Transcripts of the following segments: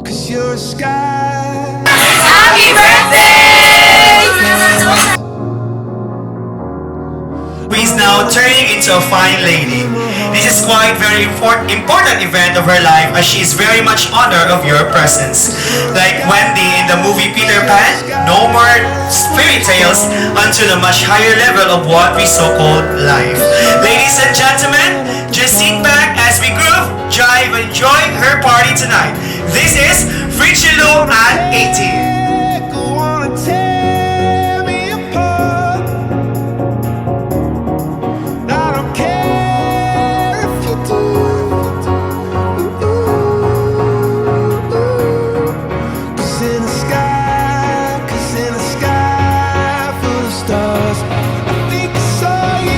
'cause you're a sky. Happy birthday! Who is now turning into a fine lady. This is quite very important event of her life as she is very much honor of your presence. Like Wendy in the movie Peter Pan, no more fairy tales until a much higher level of what we so-called life. Ladies and gentlemen, just sit back as we groove, jive, and enjoy her party tonight. This is Frichilo at 18. Go on and tear me apart. I don't care if you do. 'Cause in the sky, 'cause in the sky full of stars, I think I saw you.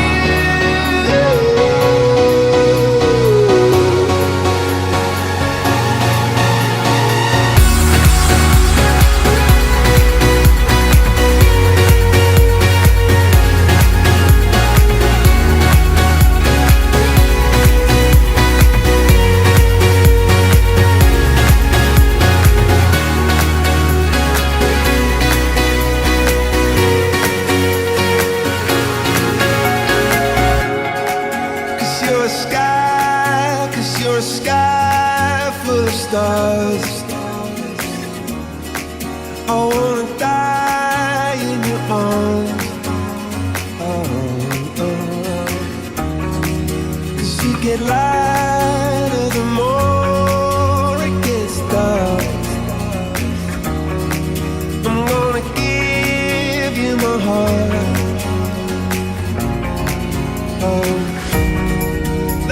Cause you're a sky full of stars. I wanna die in your arms. Oh, oh. 'Cause you get lighter the more it gets dark. I'm gonna give you my heart. Oh,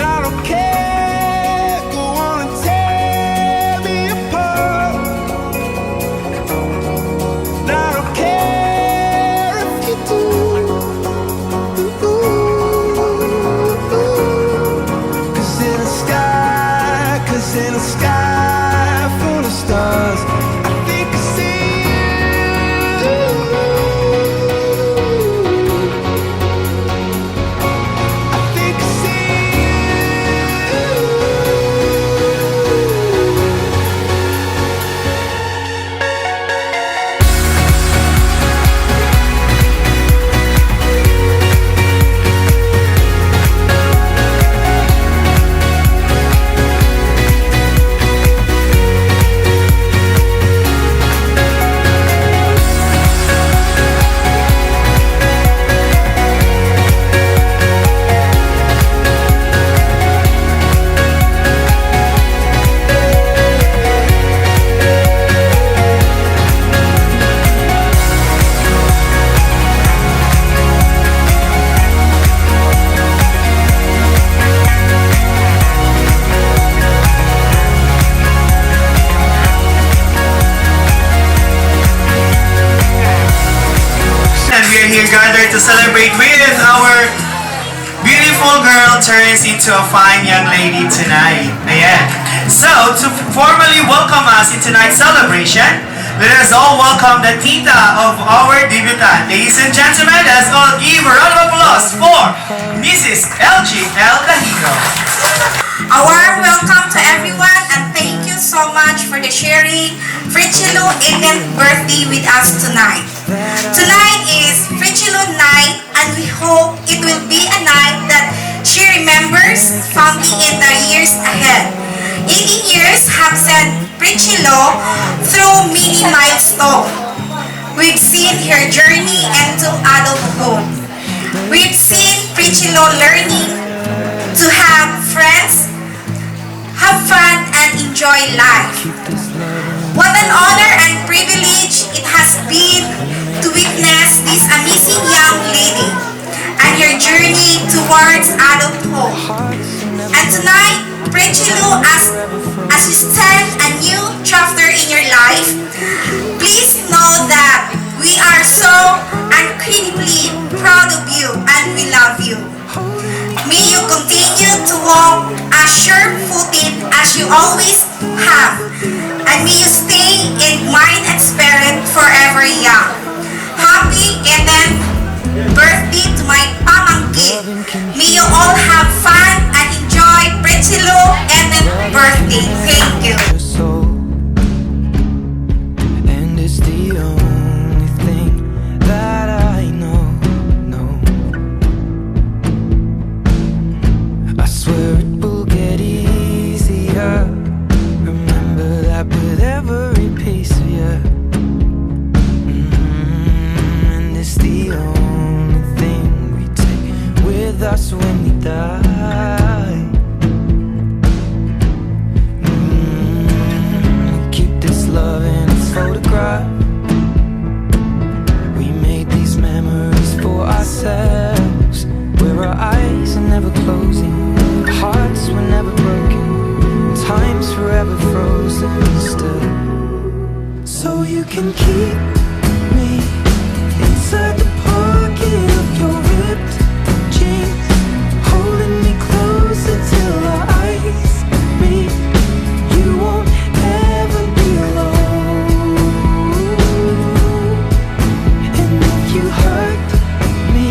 I don't care, go on and tear me apart. I don't care if you do. 'Cause in the sky, 'cause in the sky full of stars, I think I see you. I think I see And we are here gathered to celebrate with our beautiful girl turns into a fine young lady tonight. Ayan. So, to formally welcome us in tonight's celebration, let us all welcome the tita of our debutant. Ladies and gentlemen, let's all give a round of applause for Mrs. LG El Cahigo. A warm welcome to everyone and thank you so much for the sharing Frichilo 18th birthday with us tonight. Tonight is Frichilo night and we hope it will be a night that she remembers fondly in the years ahead. 18 years have sent Frichilo through many milestones. We've seen her journey into adulthood. We've seen Frichilo learning to have friends, have fun, and enjoy life. What an honor and privilege it has been to witness this amazing young lady and her journey towards adulthood. And tonight, Frichilo, as you start a new chapter in your life, please know that we are so incredibly proud of you and we love you. May you continue to walk as sure-footed as you always have. And may you stay in mind and spirit forever young. Happy 18th birthday to my pamangkin. May you all have fun and enjoy Frichilo 18th birthday. Thank you. soul. with every piece of you. And it's the only thing we take with us when we die. Keep this love in its photograph. We made these memories for ourselves, where our eyes are never closing, hearts were never broken, time's forever frozen still. So you can keep me inside the pocket of your ripped jeans, holding me closer till our eyes meet. You won't ever be alone. And if you hurt me,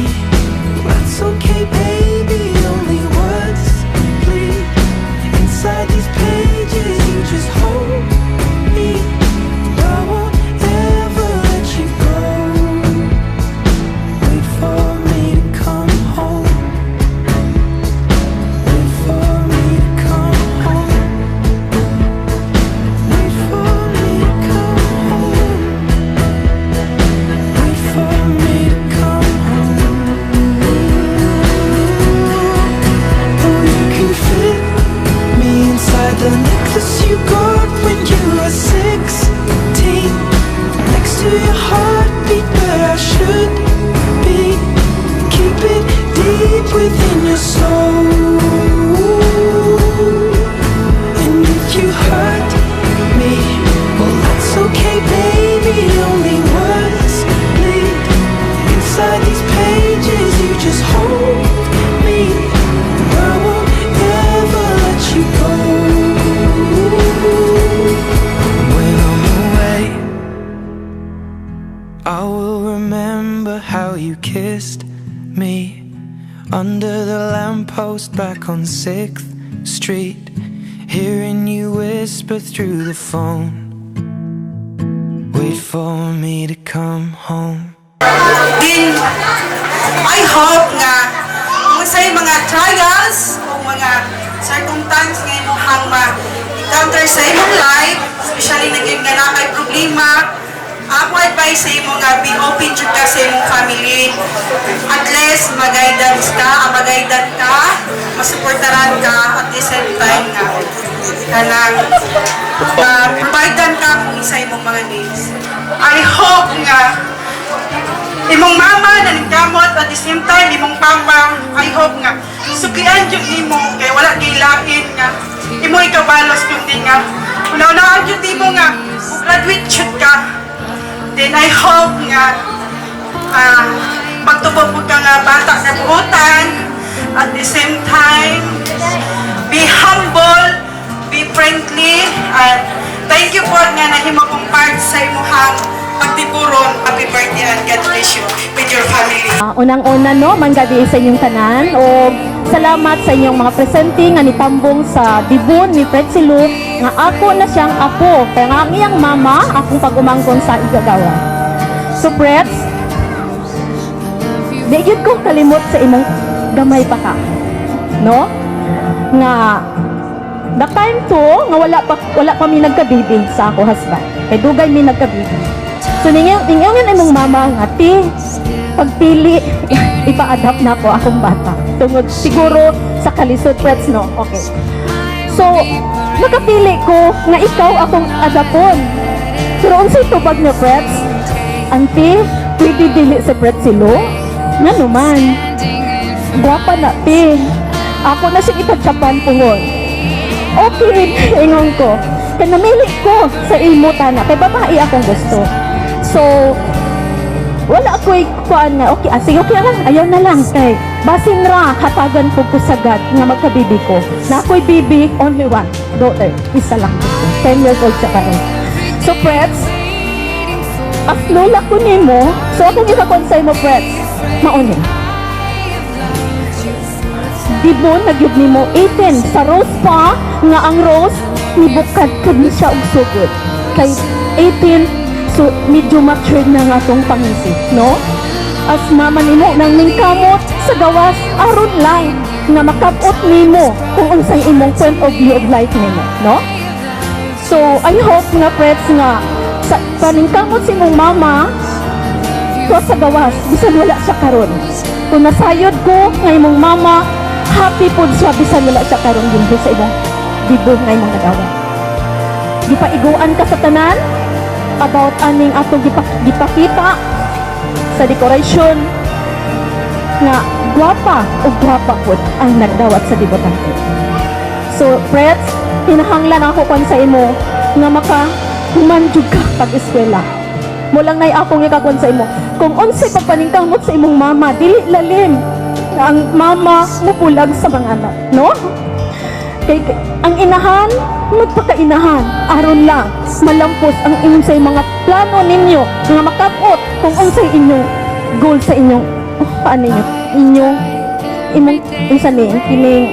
that's okay, baby. Only words bleed inside these pages. You just hold me. I won't ever let you go. Wait for me to come home. Wait for me to come home. Wait for me to come home. Wait for me to come home. Oh, you can fit me inside the necklace you got when you were 16, next to your heartbeat where I should be. Keep it deep within your soul. And if you hurt me, well, that's okay, baby. Only words bleed inside these pages. You just hold me. I won't ever let you go. When I'm away, I will remember how you kissed me under the lamppost back on 6th Street, hearing you whisper through the phone. Wait for me to come home. Din, I hope nga kung sa'yo mga trials o mga circumstance nga imuhang ma-encounter sa imong life, especially naging nga na kay problema, ako advice sa imo nga be open jud ka sa imong family. At least mag-guidance ka, mag-guidance ka, masuportaran ka at the same time nga kanang providean ka kung isa imong mga needs. I hope nga imong mama na nagkamot at the same time imong papa, I hope nga sukian jud nimo kay wala kay lain nga imo ikabalos kundi nga una-unaan jud nimo nga graduate jud ka. Then I hope nga pagtubog mo ka nga bata na buutan, at the same time be humble, be friendly, and thank you po nga nahimo kong part sa imuhang pagtipuron. Happy birthday and God bless you with your family. Unang-una no, manggabi sa inyong tanan o salamat sa inyong mga presente nga nitambong sa dibon ni Pretzilo nga ako na siyang apo kaya nga ang iyang mama akong pag-umangkon sa igagawa. So Pretz, di yun kong kalimot sa imong gamay pa ka, no? Nga the time to nga wala pa mi nagkabibig sa ako husband. Kay dugay mi nagkabibig. So ningyon imong mama nga ti pagpili ipa-adapt na ko akong bata. Tungod siguro sa kalisod Pretz no. Okay. So nakapili ko nga ikaw akong adapon. Pero unsay tubag na Pretz? Auntie, pwede dili sa Pretzilo? Nga naman. Gwapa na ti. Ako na siya ipagsapan pungol. Okay, ingon ko. Kaya namili ko sa imo tana. Kay babae akong gusto. So, wala ako'y kuan na, okay, sige, okay lang, ayaw na lang. Kay, basin ra, hatagan ko sagad nga magkabibi ko. Na ako'y bibi, only one, daughter, isa lang ko. 10 years old siya karon. So, Pretz, as lola ko nimo, so akong ipakonsay mo, Pretz, maunin. Dibon, nagyog nimo 18, sa rose pa, nga ang rose, nibukad ka ni siya og sugod. Kay 18, so medyo matured na nga tong pangisi, no? As mama nimo nang ningkamot sa gawas, aron lang nga makabot nimo kung unsay imong point of view of life nimo, no? So, I hope nga, friends, nga, sa paningkamot si mong mama, ko sa gawas, bisan wala siya karon. Kung nasayod ko, nga imong mama, happy po siya, bisan wala siya karon din sa ibang dibong nga imong nagawa. Gipaiguan ka sa tanan, about aning atong gipakita sa decoration, nga gwapa o gwapa po ang nagdawat sa debutante. So, friends, hinahanglan ako kon sa imo nga makahumanjud ka pag-eskwela. Mo lang nay akong ikakon sa imo. Kung unsay pagpaningkamot sa imong mama, dili lalim nga ang mama mo pulag sa mga anak, no? Kay ang inahan, magpakainahan, aron lang malampos ang inyong sa mga plano ninyo nga makapot kung unsay inyong goal sa inyong paano ninyo inyong imong unsa ni kining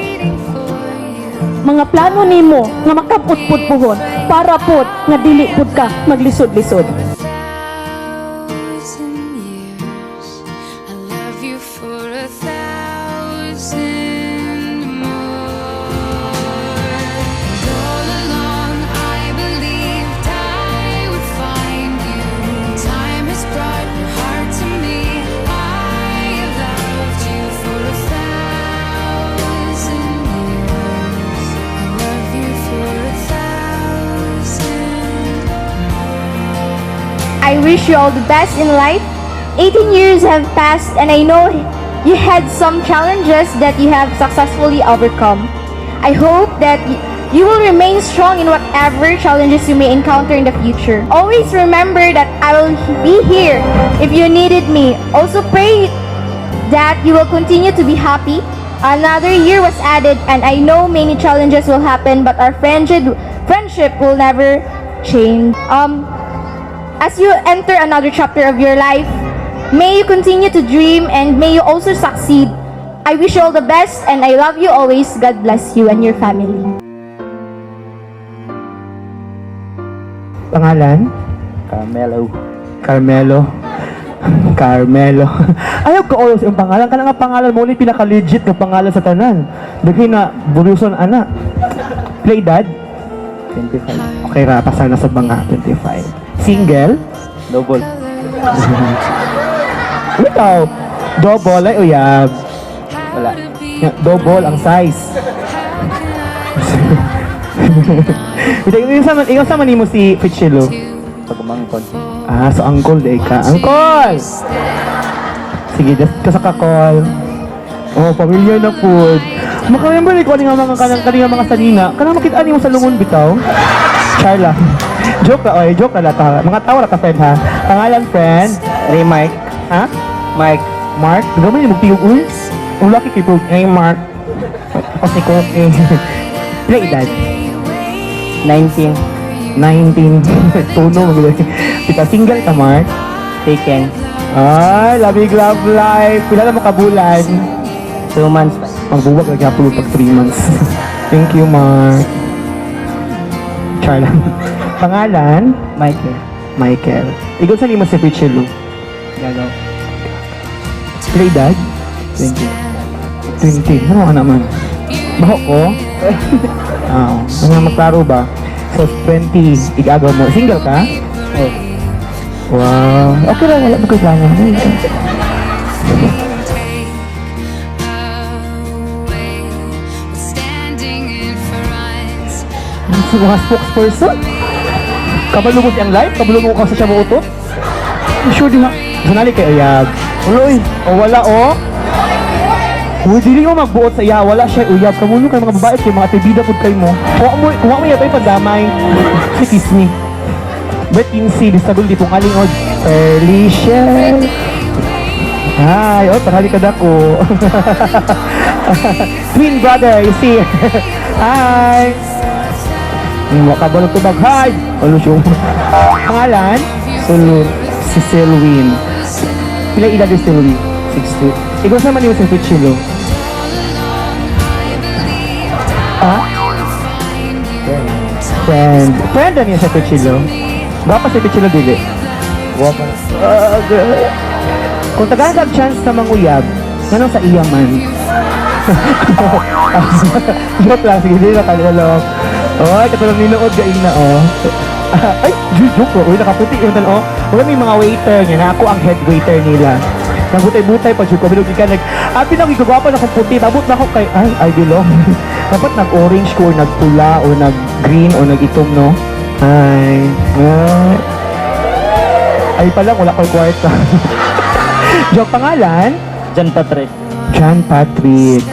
mga plano nimo nga makaput pud puhon para pud nga dili pud ka maglisod-lisod. I love you for 1,000 more. All along I believed I would find you. Time has brought your heart to me. I have loved you for 1,000 years. I love you for 1,000 more. I wish you all the best in life. 18 years have passed and I know you had some challenges that you have successfully overcome. I hope that you will remain strong in whatever challenges you may encounter in the future. Always remember that I will be here if you needed me. Also pray that you will continue to be happy. Another year was added and I know many challenges will happen but our friendship will never change. As you enter another chapter of your life, may you continue to dream and may you also succeed. I wish you all the best and I love you always. God bless you and your family. Pangalan? Carmelo. Ayaw ko oras yung pangalan. Kana nga pangalan mo ni pinaka-legit na pangalan sa tanan. Daghi na buruson ana. Play dad? 25. Okay ra, pasal na sa banga 25. Single? Double. Ikaw, double ay uyab. Wala. Double ang size. Ikaw sa manimo si Pichilo. Pagmangkon. Ah, so uncle day ka. Uncle! Sige, just ka call. Oh, familiar na food. Makaremember ko nga mga kanang mga sanina. Kanang makita mo sa lungon bitaw. Charla. Joke la, joke la ta. Mga tawa la ka friend ha. Pangalan friend, Mike. Ha? Mike. Mark. Gamay ni magtiyog uy. Ang laki kay bro. Hey Mark. Kasi ko Pila edad? 19. Tuno mo kita single ka Mark? Taken. Ay, labig love life. Pila na makabulan? 2 months pa. Magbuwag lagi ako pag 3 months. Thank you Mark. Charla. Pangalan? Michael. Ikaw sa lima si Pichilo? Gagaw. Pila edad? 20. Ano ka naman? Baho ko? Mga maklaro ba? So, 20, igagaw mo. Single ka? Oh. Wow. Okay lang, wala mo kailangan. Si mga spokesperson? Kabalo mo siyang live? Kabalo mo ka sa siya mo utot? Sure di ha? Sanali kay Ayag. Uloy, o wala o? Uy, dili mo magbuot sa iya, wala siya uyab. Kamuno kay mga babae, kay mga tibida po kayo mo. Kuha mo yatay pagdamay. Si kiss me. Bet insi, disagol di pong alingod. Felicia. Hi, oh, parali ka dako. Twin brother, you see. Hi. Makabalog to bag. Hi. Ano siya? Pangalan? Si Selwyn. Pila edad ni Selwyn? 60. Ikaw naman yung sa Pichilo. Ha? Friend na niya sa Pichilo. Baka si Pichilo dili? Wapa. Kung tagagag chance na manguyab, ganun sa iya man. Joke lang, sige, dili na kalilok. Oh, katulong ninuod gaing na, oh. Ay, joke ko. Uy, nakaputi yung tan, oh. Wala may mga waiter niya na ako ang head waiter nila. Nagbutay-butay pa, joke ko. Bilog ka, pinakigagawa na akong puti. Tabot na ako kay, ay, I belong. Dapat nag-orange ko, or nagpula, or nag-green, or nag-itom, no? Ay, ay pala, wala ko kwarta. Joke, pangalan? John Patrick, John Patrick.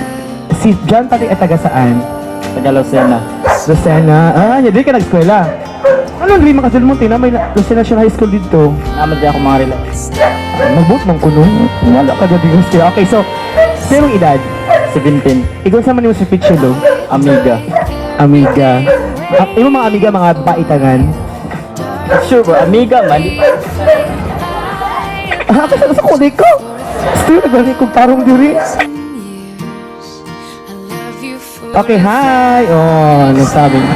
Si John Patrick ay taga saan? taga Lucena. Lucena. Ah, hindi ka nag-eskwela. Ano, hindi makasil mo, tina, may Lucena National High School dito. Naman din ako mga relax. Magbut mong kuno. Wala ka dyan din. Okay, so, sa'yo edad? 17, Ikaw sa man yung si Pichilo? Amiga. Amiga. Yung mga amiga, mga baitangan. Sure bro, Amiga man. Ah, kasi sa kulik ko. Still, nagwali kong tarong diri. Okay, hi! Oh, ano sabi niya?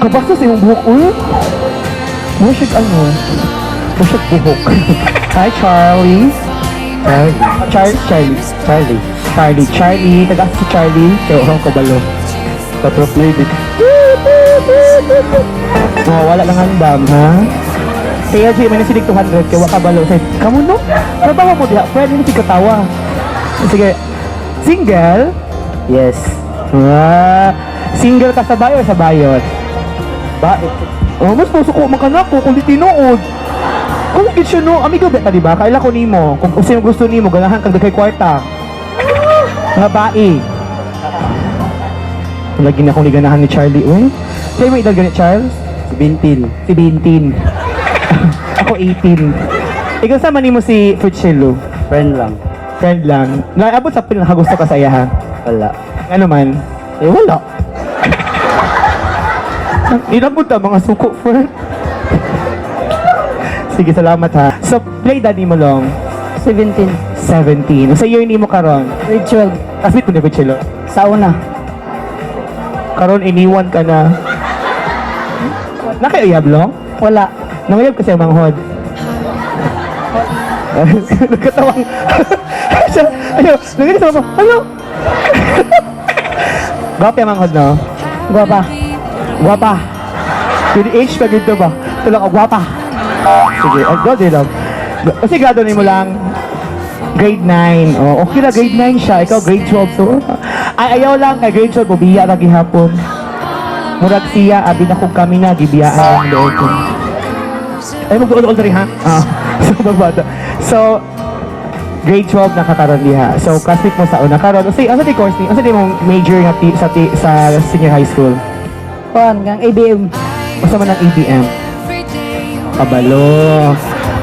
Kabasta sa iyong buhok, uy? Mushig ano? Mushig buhok. Hi, Charlie. Charlie. Taga si Charlie. Kaya orang kabalo. Tatrop lady. Oh, wala lang andam, ha? Kaya G, may nasilig 200. Kaya wakabalo. Say, kamu no? Trabaho mo diha. Pwede mo katawa. Sige. Single? Yes. Ah, single ka sa bayo o sa bayot? Bakit? Oh, mas puso ko makanak ko kundi tinuod. Kung kitchen no, amigo beta di ba? Kaila ko nimo. Kung sino gusto nimo, ganahan kag kay kwarta. Mga bae. Lagi na akong liganahan ni Charlie. Uy, sa'yo may edad ganit, Charles? 17. Si 17. Ako 18. Ikaw sama nimo si Fritzelo. Friend lang. Friend lang. Naabot sa pinakagusto ka sa iya, ha? Wala. Ano man? Eh, wala. Inabot na mga suko, friend. Sige, salamat ha. So, play daddy mo long. 17. 17. Sa year ni mo karon. Grade 12. Kasi ko na ba chilo? Sa una. Karon iniwan ka na. Nakayab long? Wala. Nangayab kasi ang manghod. Nagkatawang. Ayaw, nagkatawang ko. Ayaw. Gwapo yung manghod, no? Guwapa. Gwapa. Yung age pa dito ba? Tulak ako, gwapa. Sige, go din lang. Kasi grado mo lang grade 9. Oh, okay na, grade 9 siya. Ikaw, grade 12. So, ay, ayaw lang kay grade 12. Bubiya na gihapon. Murag siya, abi na kung kami na, gibiyaan ang loob ko. Ay, mag-uol rin ha? Ah, so, magbata. So, grade 12 nakakaroon diha. So, classmate mo sa una karon. Kasi, asa di course ni? Asa di mong major nga sa senior high school? Kuan, gang ABM. Basta man ng ABM. Kabalo.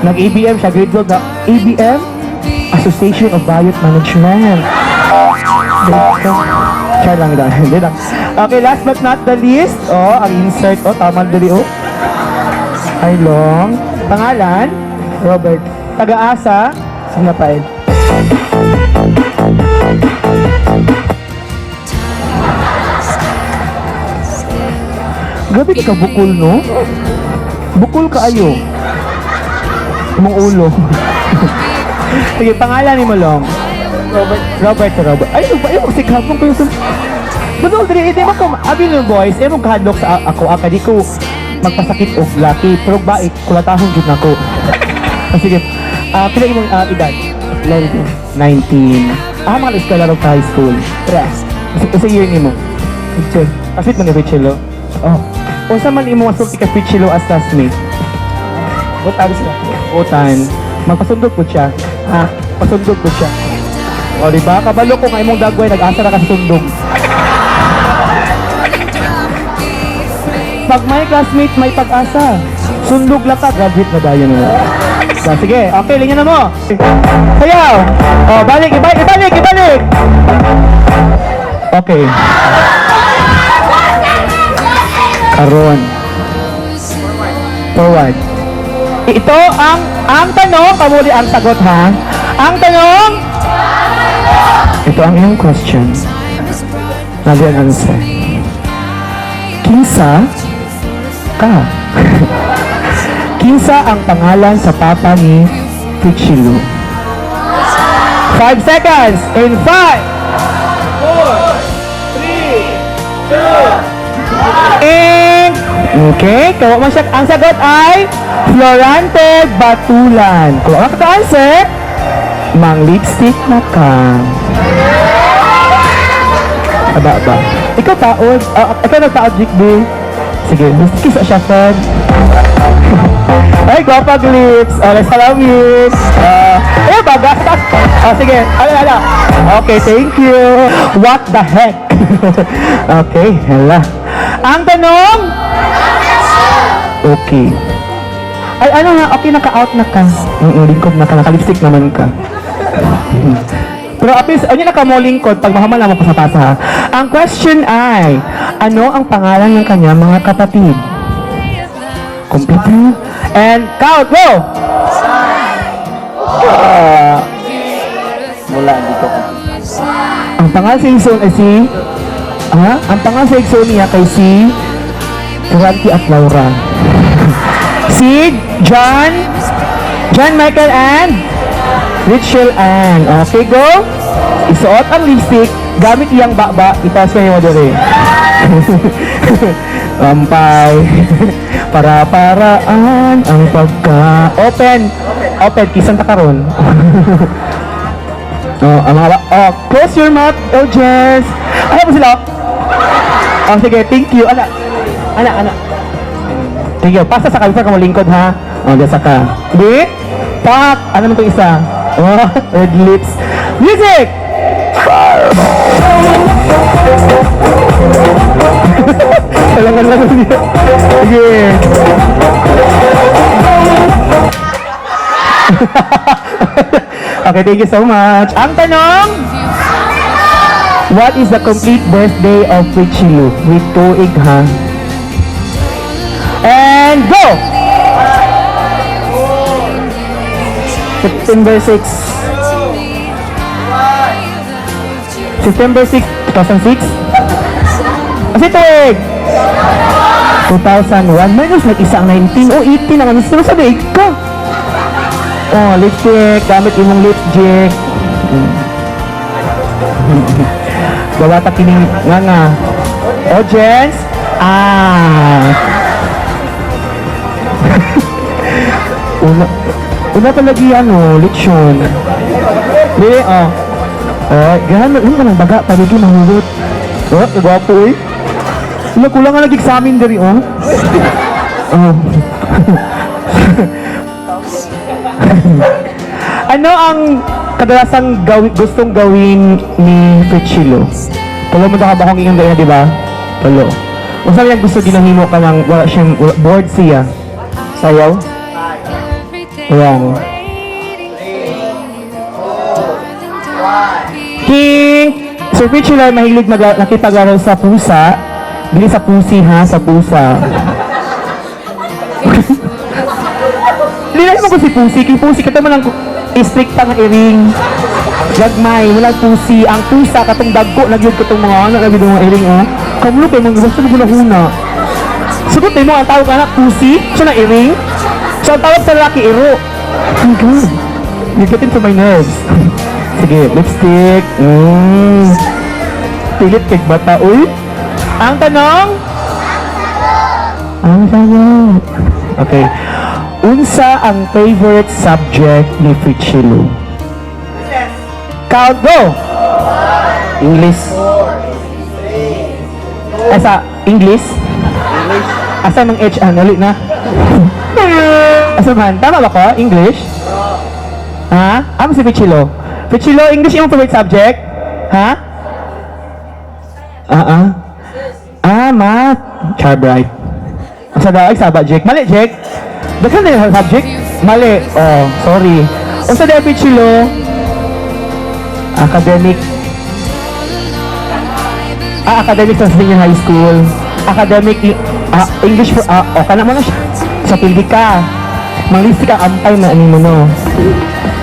Nag-ABM siya, grade 12 na ABM? Association of Bayot Management. Char lang daw. Hindi lang. Okay, last but not the least. Oh, ang insert. Oh, tama dali. Oh. Ay, long. Pangalan? Robert. Taga-asa? Singapain. Grabe ka bukol, no? Bukol ka ayo. Mong ulo. Sige, pangalan ni mo long. Robert. Ay, yung sikapong kayo sa... Budol, dali, hindi mo ko, abi nyo boys, eh mong kahadlok sa ako, di ko magpasakit o laki, pero ba, kulatahon dyan ako. Sige, pila imong edad? 19. Mga eskwela rin sa high school. Kasi year ni mo? Kapit mo ni Richelo? Oh. O sa man imo masulti ka Richelo as classmate? Butan sila. Butan. Magpasundog po siya. Ha? Pasundog po siya. O diba? Kabalo ko nga imong dagway, nag-asa na ka sa sundog. Pag may classmate, may pag-asa. Sundog lang ka, graduate na tayo na. So, sige, okay, linya na mo. Sayaw! O, balik! Okay. Karon. Forward. Ito ang tanong, pamuli ang sagot ha. Ang tanong, ito ang iyong question. Nabi ang answer. Kinsa ka? Kinsa ang pangalan sa papa ni Pichilo? 5 seconds in 5, 4, 3, 2, 1. And, okay, kawa man siya. Ang sagot ay Florante Batulan. Kung ang answer, mang lipstick na ka. Aba. Ikaw taod. Ikaw nagtaod, Jikby. Sige, kiss siya, friend. Ay, guwapag lips. Let's salamis. Baga. Sige. Ala. Okay, thank you. What the heck? Okay, hala. Ang tanong? Okay. Ay, ano nga? Okay, naka-out na ka. Lingkod na ka. Naka-lipstick naman ka. Pero at least, ano nakamolingkod pag mahamal naman pasapasa ha? Ang question ay, ano ang pangalan ng kanya mga kapatid? Computer? And count, go! Wala, dito ka. Ang pangalan sa Igsoon ay si... Ang pangalan sa Igsoon niya kay si... Frankie at Laura. Si John Michael and Rachel Ann. Okay, go! Isuot ang lipstick, gamit iyang baba, itaas kayo mo dere. Lampay. Para-paraan ang pagka... Open, kisan ta karon. Close your mouth, Jess. Ano po sila? Sige, thank you. Anak. Thank you. Pasa sa kalisa ka mo lingkod, ha? Dasa ka. Di? Pak! Ano naman itong isa? Red lips. Music! Talangan niya. Sige. Okay, thank you so much. Ang tanong, what is the complete birthday of Pichilu? With tuig, ha? And go! September 6. September 6, 2006? Kasi tuig! 2001. Minus nag-isa ang 19. 18 ang anis. Sa daig ka. Lipstick. Gamit imong lipstick. Gawata kining nga. Audience. Una palagi lechon. Dili, gahan mo nang baga, palagi mahulot. Nagwapo eh. Kulang nga nag-examine diri, Ano ang kadalasang gustong gawin ni Pichilo? Tulo mo na ka ba kung ingang gaya, di ba? Tulo. Kung saan yung gusto ginahimo ka ng wala siyang board siya? Sayaw? Ayan. King! Sir Pichilo ay mahilig nakipag-araw sa pusa. Dili sa pusi, ha? Sa pusa. Linay mo ko si pusi. Kay pusi ka naman ang istrikta nga iring. Gagmay, walang pusi. Ang pusa, katong dagko, nagyod ko itong mga anak, nagyod mga iring, Kamulo kayo, mga gusto na huna-huna. Sugot mo, ang tawag anak, pusi. Siya na iring. So, ang tawag sa lalaki, iro. Oh my God. You're getting to my nerves. Sige, lipstick. Pilit kay bata. Uy. Ang tanong? Ang sagot. Okay. Unsa ang favorite subject ni Pichilo? Count, go! English. Asa? English? Asa mang H? Ulit na. Asa man? Tama ba ko? English? Ha? Ano si Pichilo? Pichilo, English yung favorite subject? Ha? Math. Charbright. Asa daw? Ay, saba, Jake. Mali, Jake. Dagan na yung subject? Mali. Sorry. Asa daw, Pichilo? Academic. Academic sa senior high school. Academic, English for, kana mo na siya. Sa pildi ka. Manglisti ka, ampay na anin mo, no?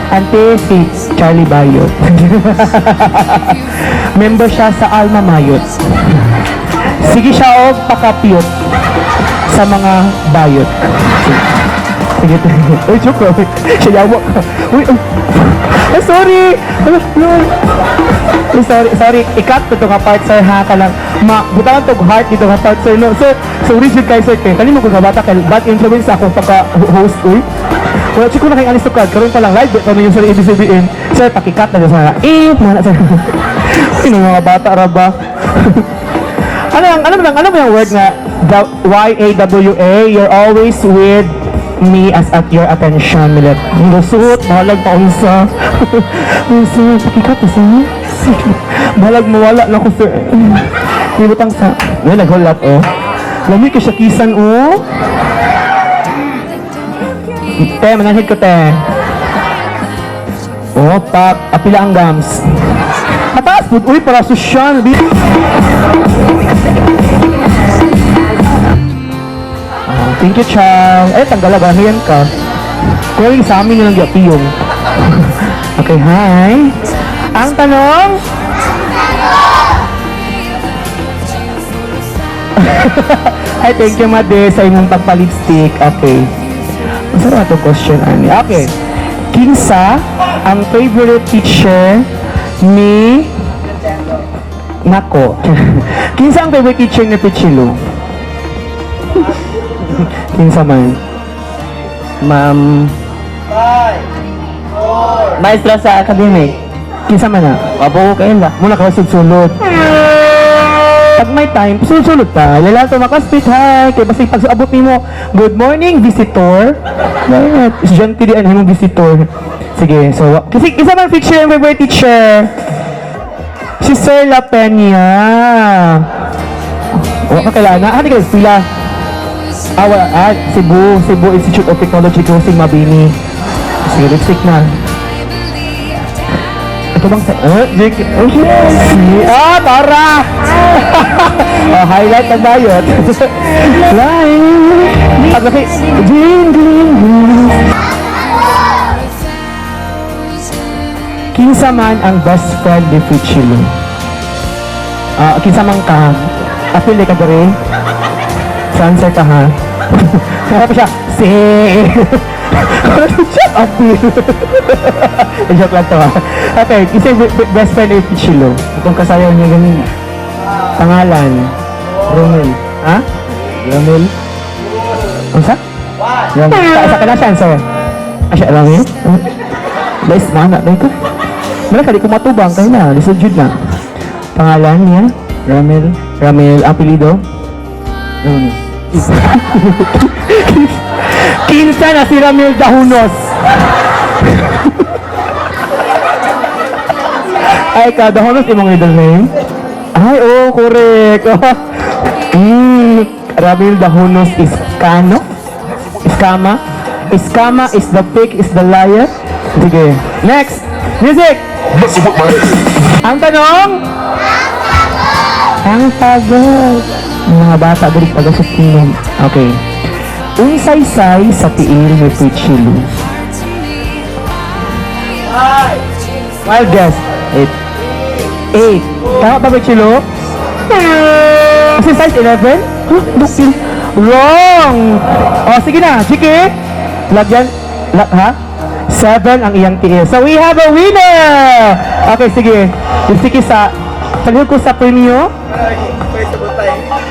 Ante, si Charlie Bayot. Member siya sa Alma Mayot. Sige siya, pakapiyot sa mga bayot. Sige, uy, joke lang. Siya yawa ka. Uy, ay, sorry. Ay, sorry. I-cut to nga part, sir, ha? Ka lang. Butangan to heart dito nga part, sir, no? So, rigid kayo, sir, kaya kanina mo kung bata kay bad influence akong pagka-host, uy. Wala, chiko na kayong anis to cut. Karoon pa lang, live, kami yung sir, ibig sabihin. Sir, pakikat na sa mga sir. Uy, mga bata, raba. Ano ba yung word nga? Y-A-W-A, you're always with me as at your attention. Milet. Lusot, mahalag pa unsa. Unsa, pakikat na sa mahalag mawala na ko, sir. Nilutang sa... May naghulat, oh. Lami ka siya kisan, oh. Te, mananhid ko, te. Oh, pak. Apila ang gums. Mataas po. Uy, para sosyal. Thank you, Chang. Eh, tanggalabahian ka. Kung sa amin yung piyong. Okay, hi. Ang tanong? Hi, thank you, Made, sa inyong pagpa-lipstick. Okay. Masarap na itong question, Ani. Okay. Kinsa ang favorite teacher ni... Nako. Kinsa ang favorite teacher ni Pichilo? Kinsa man? Ma'am... Maestra sa academic. Kinsa man na? Abo ko kayo na. Muna ka sulod. Pag may time, sulod pa. Lala to makaspit, hi. Kaya basta pag abot mo, good morning, visitor. Estudyante di ano yung visitor. Sige, so, kasi kinsa man teacher yung favorite teacher? Si Sir La Peña. Wala ka kailangan. Hindi ka sila. Wala. Cebu Institute of Technology, Closing Mabini. Sige, lipstick na. Ito bang sa... Jake... Para! Highlight ang bayot. Line! Paglaki... Jingling! Kinsa man ang best friend ni Pichilo? Kinsa man ka? Apil ka ba rin? Sa answer ka, ha? Kaya pa siya, shut up, joke lang to, ha? Okay, isa yung best friend ni Pichilo. Itong kasayaw niya ganun. Pangalan? Romel. Ha? Romel? Ano sa? Sa ka na siya, answer. Siya, Romel? Guys, mana, dahil ko. Malaka, di ko matubang, kayo na, lisod na. Pangalan niya? Ramel, apelido? Kinsa na si Ramel Dahunos. Ay, ka, Dahunos yung mga middle name? Ay, oh, correct. Ramel Dahunos is Kano? Iskama? Iskama is the pig, is the liar? Sige. Next! Music! Ang tanong? Ang pagod. Mga bata, balik pagod sa tinom. Okay. Unsay-say sa tiil ni Pichilo. Wild guess. 8. Tama ba, Pichilo? Kasi size 11? Huh? Wrong! O, sige na. Chiki. Lagyan. Ha? 7 ang iyang tiil. So, we have a winner! Okay, sige. Yung sige sa... Sagot ko sa premyo.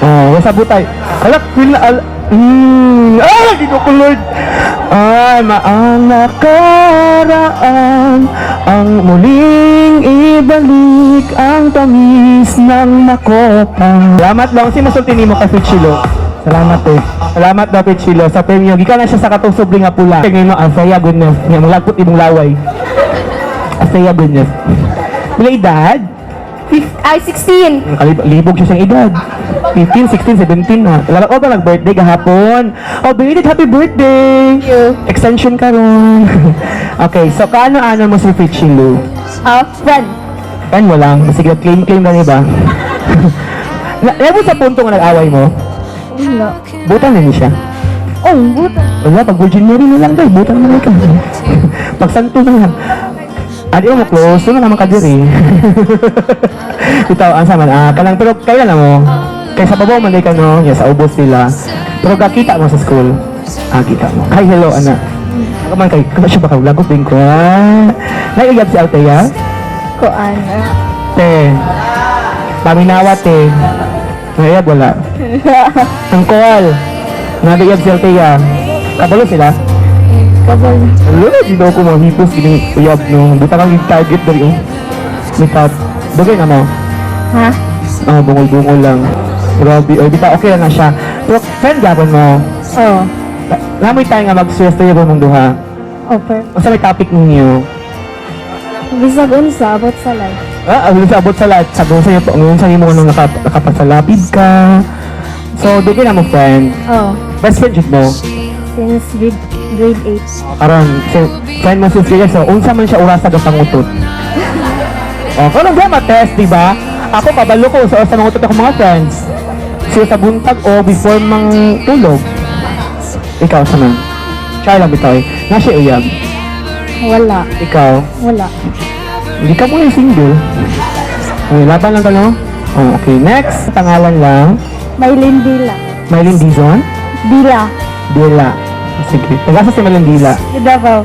Oh, sa butay. Alak, dito ko, Lord. Ay, maang nakaraan ang muling ibalik ang tamis ng makopang. Salamat lang. Sinusulti mo kay Pichilo. Salamat eh. Salamat na Pichilo sa premyo. Gika na siya sa katong subling nga pula. Tingnan mo, Asaya goodness. Nga malagpot ibong laway. Asaya goodness. Pila edad? 16. Libog siya siyang edad. 15, 16, 17 na. Alam ko ba nag-birthday kahapon? Oh, belated happy birthday! Thank you. Extension ka ron. Okay, so kaano-ano mo si Pichilo? Friend. Friend mo lang? Sige, claim lang iba. Alam mo sa punto nga nag-away mo? Wala. Butan na niya siya. Oh, buta. Wala, pag Virgin Mary na lang tayo, butan na lang ka. Pag santo na lang. Adi mo close, doon na naman ka diri. Ito, ang sama na. Pero kailan na mo? Kaya sa babaw man ka no, yes, sa ubos nila. Pero kakita mo sa school. Kita mo. Hi, hello, anak. Kaman kay, kaya siya baka lagop din ko. Naiuyab si Althea? Kuan. Te. Paminawa, te. Naiuyab, wala. Ang call. Naiuyab si Althea. Kabalo sila? Kabal. Hello, di daw ko mahipos kini uyab no. Buta kang target dari oh. Mitat. Dugay na mo. Ha? Bungol-bungol lang. Grabe. Oy, bita okay lang na siya. Pero friend gabon mo. Oo. Namoy tayo nga mag-stress tayo mong duha. Offer. Basta may topic ninyo. Bisag unsa about sa life. Ano sa abot sa lahat? Sabi ko sa'yo po, ngayon sa'yo mo nung nakapasalapid ka. So, dugay na mo friend. Oo. Best friend jud mo. Since grade 8. Karon, so, friend mo si Sirius, so, unsa man siya oras sa pangutot. Kung nang ma-test, di ba? Ako, kabalo ko sa oras sa mangutot ako mga friends. Siya sa buntag o before mang tulog. Ikaw, sana? Try lang bitaw eh. Nasa uyab. Wala. Ikaw? Wala. Hindi ka muna single. Okay, laban lang ka, no? Okay, next. Pangalan lang. Maylin Dila. Mylene Dizon? Dila. Dila. Sige. Tagasa si Mylene Dila. Davao.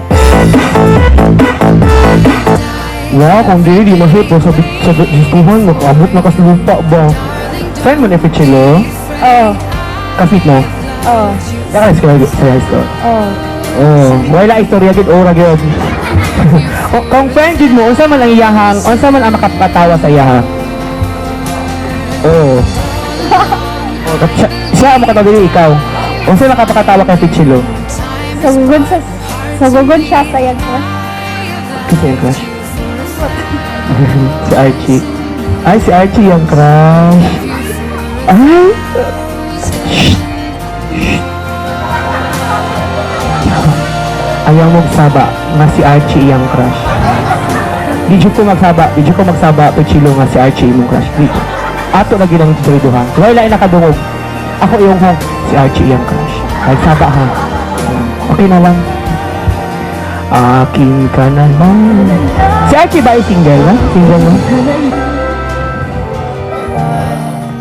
Wow, kung di mahit po sa diskuhan mo, abot na kasi lupa ba? Friend mo na Pichilo? Oo. Kapit mo? Oo. Saka sa high school? Oo. Wala istorya gid ora gyud. Kung friend gid mo, unsa man ang iyahang, unsa man ang makapatawa sa iyaha? Oo. Siya ang makatawag ikaw. Unsa nakapakatawa kay Pichilo? Sa gugod siya sa yan ko. Kasi yung crush. Si Archie. Ay, si Archie yung crush. Ay! Shh! Ayaw mo magsaba nga si Archie yung crush. Di ko magsaba Pichilo nga si Archie yung crush. Di. Ato lagi ng triduhan. Wala ay nakadungog. Ako yung ho, si Archie yung crush. Ay, saba ha. Okay na lang. Akin ka na lang. Si Archie ba ay single na? Single na?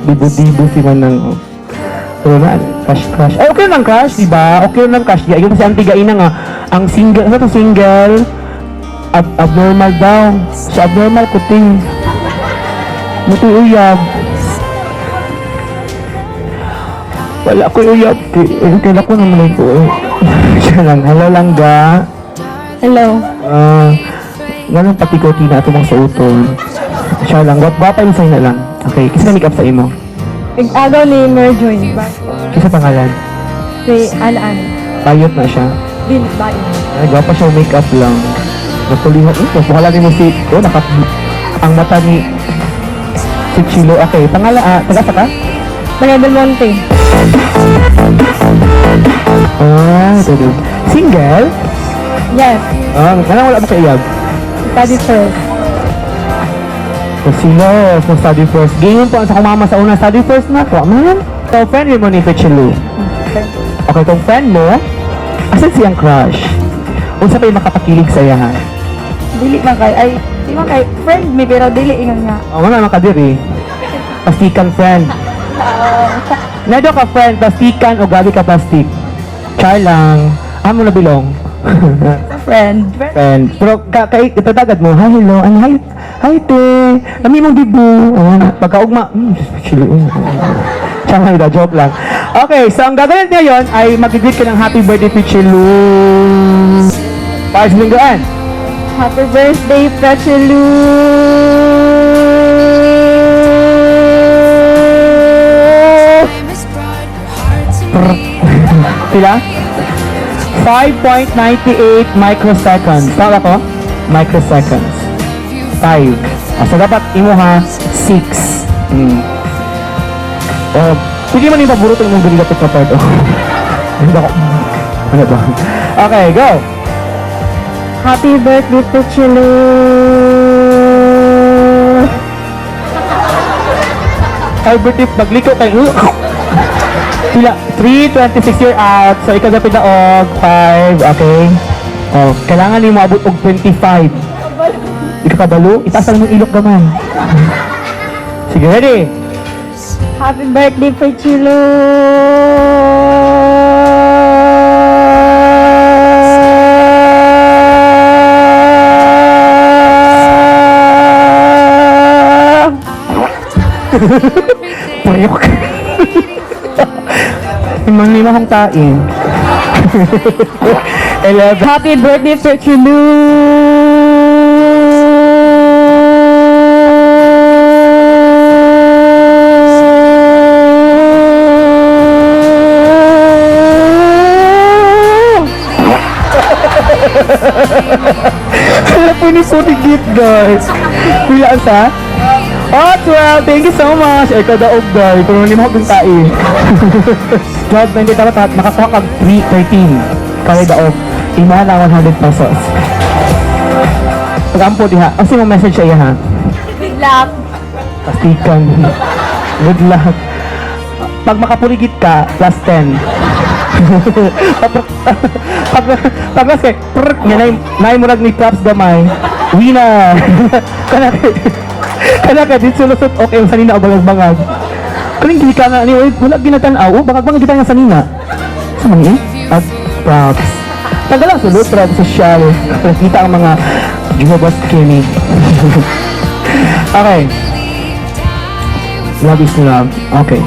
Dibo-dibo sila ng... Pero na, crush. Ay, okay lang crush, diba? Okay lang crush. Yung kasi ang tigain na nga, ang single, ano to single? Abnormal daw. Sa abnormal kuting. Muti uyab. Wala ko uyab. Kaya ko naman ito. Siya lang. Hello lang ga. Hello. Ganun pati ko tina ito mong suoton. Siya lang. Gwapa yung sa'yo na lang. Okay. Kasi na make up sa imo. Agaw ni Merjoy. Kasi pangalan. Si An. Bayot na siya. Din, bye. Ay, gwapa siya make up lang. Napulihan. Napuhala ni mo si... ang mata ni... Si Chilo. Okay. Pangalan. Taga ka? Taga Del Monte. Ito. Single? Yes. Anong wala mo kaiyab? Study first. Sino? Study first. Ganyan po sa kumama sa una. Study first na po, man. So, friend mo ni Pichilo. Okay, kung friend mo, asan siyang crush? Unsa pa yung makapakilig sa iya, ha? Dili man kay. Ay, di man kay. Friend me, pero dili ingon nga. Wala naman ka diri. Plastikan friend. Nado ka friend, plastikan o gabi ka plastic? Char lang. Amo na bilong. Friend. Pero itadagad mo, hi, hello, hi, te, nami mong dibu. Pagkaugma, chilo. Tsaka na, joke lang. Okay, so ang gagawin ngayon ay mag-greet ka ng happy birthday, Pichilo. Para sa linggaan. Happy birthday, Pichilo. Sila? 5.98 microseconds. Tama ko? Microseconds. 5. So dapat imo ha 6. Sige man yung paborito yung mong gulilapit na part. Ano ba? Okay, go! Happy birthday, Pichilo. Happy birthday, magliko kayo. Sila, 3, 26 year out. So, ikaw dapat na og 5, okay? Kailangan ni mo abot og 25. Di ka kabalo? Itaas lang mong ilok gaman. Sige, ready? Happy birthday, Pichilo. Puyok. Lima kong tain. 11. Happy birthday, Frichulu! Wala po ni Puti gift, guys. Kuya asa? Oh, 12. Thank you so much. Ay, kadaog, guys. Pero hindi mo akong tain. 12, hindi dapat makakuha kag 313. Kaya daog. Imahan na 100 pesos. Pag-ampo diha. Kasi mo message siya ha. Good luck. Pastikan. Good luck. Pag makapuligit ka, plus 10. pag kay prrrt nga nay murag ni props gamay. Winner. Kana ka dito lusot okay ang sanina o bangag-bangag. Kaling gili ka nga ni wala ginatan-aw, bangag-bangag kita nga sanina. Sa man at props. Tagalang sulot props social. Kita ang mga Jehovah's Kimi. Okay. Love is love. Okay.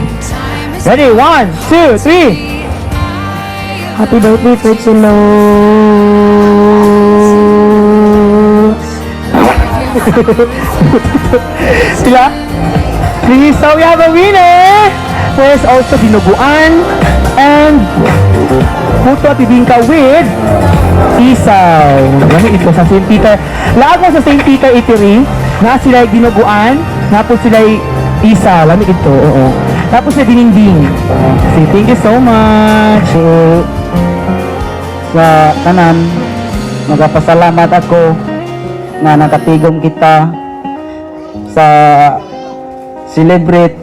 Ready? 1, 2, 3. Happy birthday, Frichilo! Sila? Please, so we have a winner! There's also dinuguan and puto at bibingka with isaw. Lamig ito sa St. Peter. Laag mo sa St. Peter Eatery na sila dinuguan, tapos sila isaw. Lamig ito, oo. Tapos na dininding. Say thank you so much. Sa kanan, magpasalamat ako na nakatigom kita sa celebrate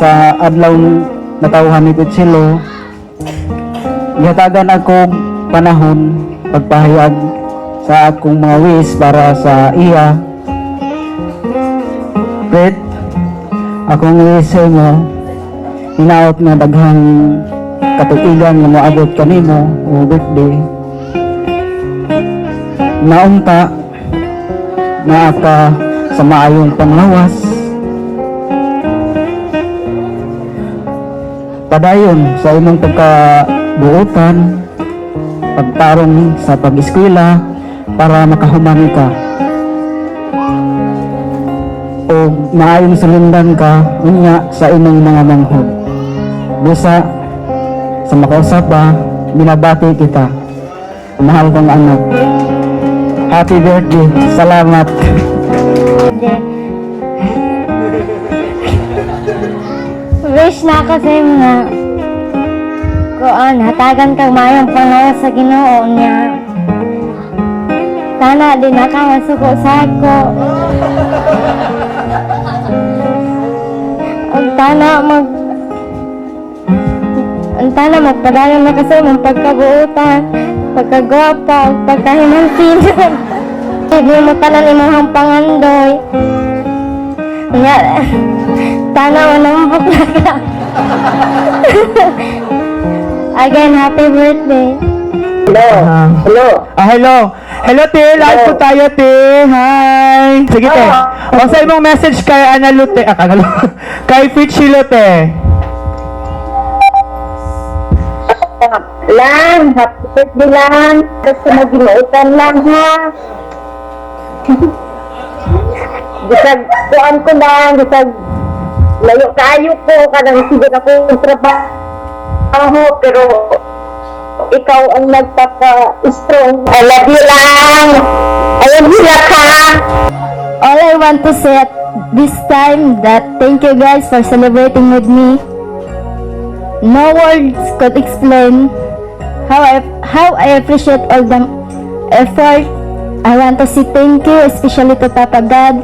sa adlaw natawhan ni Puchilo. Gihatagan ako panahon pagpahayag sa akong mga wish para sa iya. Fred, akong wish mo hinaot nga daghang katuigan nga moabot kanimo o birthday. Naunta na aka sa maayong panglawas. Padayon sa imong pagkabuotan, pagtarong sa pag-eskwela para makahuman ka. O maayong sulindan ka unya sa imong mga manghod. Busa sa makausap ba, binabati kita. Mahal kong anak. Happy birthday. Salamat. Wish na kasi mga kuan, hatagan kang mayang pangawas sa Ginoo niya. Sana din nakamasuko sa ako. Ang tana magpadayon na kasi mong pagkabuutan, pagkagwapa, pagkahimansinan. Hindi mo tanan imong pangandoy. Nga, tana manambok na ka. Again, happy birthday. Hello. Hello. Hello, te. Live po tayo, te. Hi. Sige, te. O sa imong message kay Analute. Kay Frichilo, te. Lang, happy birthday lang. Kasi mag-inuutan lang, ha? Bisag, kuan ko lang, bisag, layo kayo ko, kadang sige ako yung trabaho, pero ikaw ang nagpapa-strong. I love you lang. I love you lang, ha? All I want to say at this time that thank you guys for celebrating with me. No words could explain how I appreciate all the effort. I want to say thank you, especially to Papa God,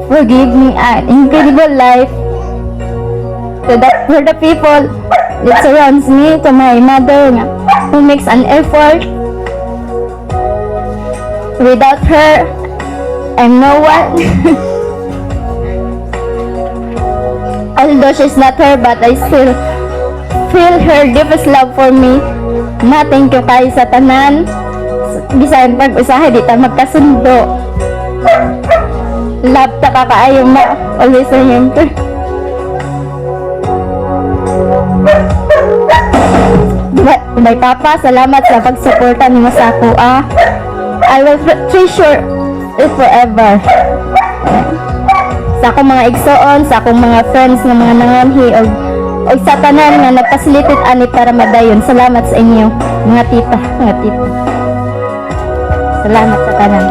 for giving me an incredible life. For the people that surrounds me, to my mother who makes an effort. Without her, I'm no one. Although she's not her, but I still feel her deepest love for me. Ma, thank you kayo sa tanan. Bisan pag-usahay, di ta magkasundo. Love ta ka kaayo ma. Always remember. May papa, salamat sa pagsuporta nimo sa ako, ah. I will treasure it forever. Sa akong mga igsoon, sa akong mga friends nga mga nanganhi og sa tanan nga nagpasilitit ani para madayon. Salamat sa inyo, mga tita, mga tito. Salamat sa tanan.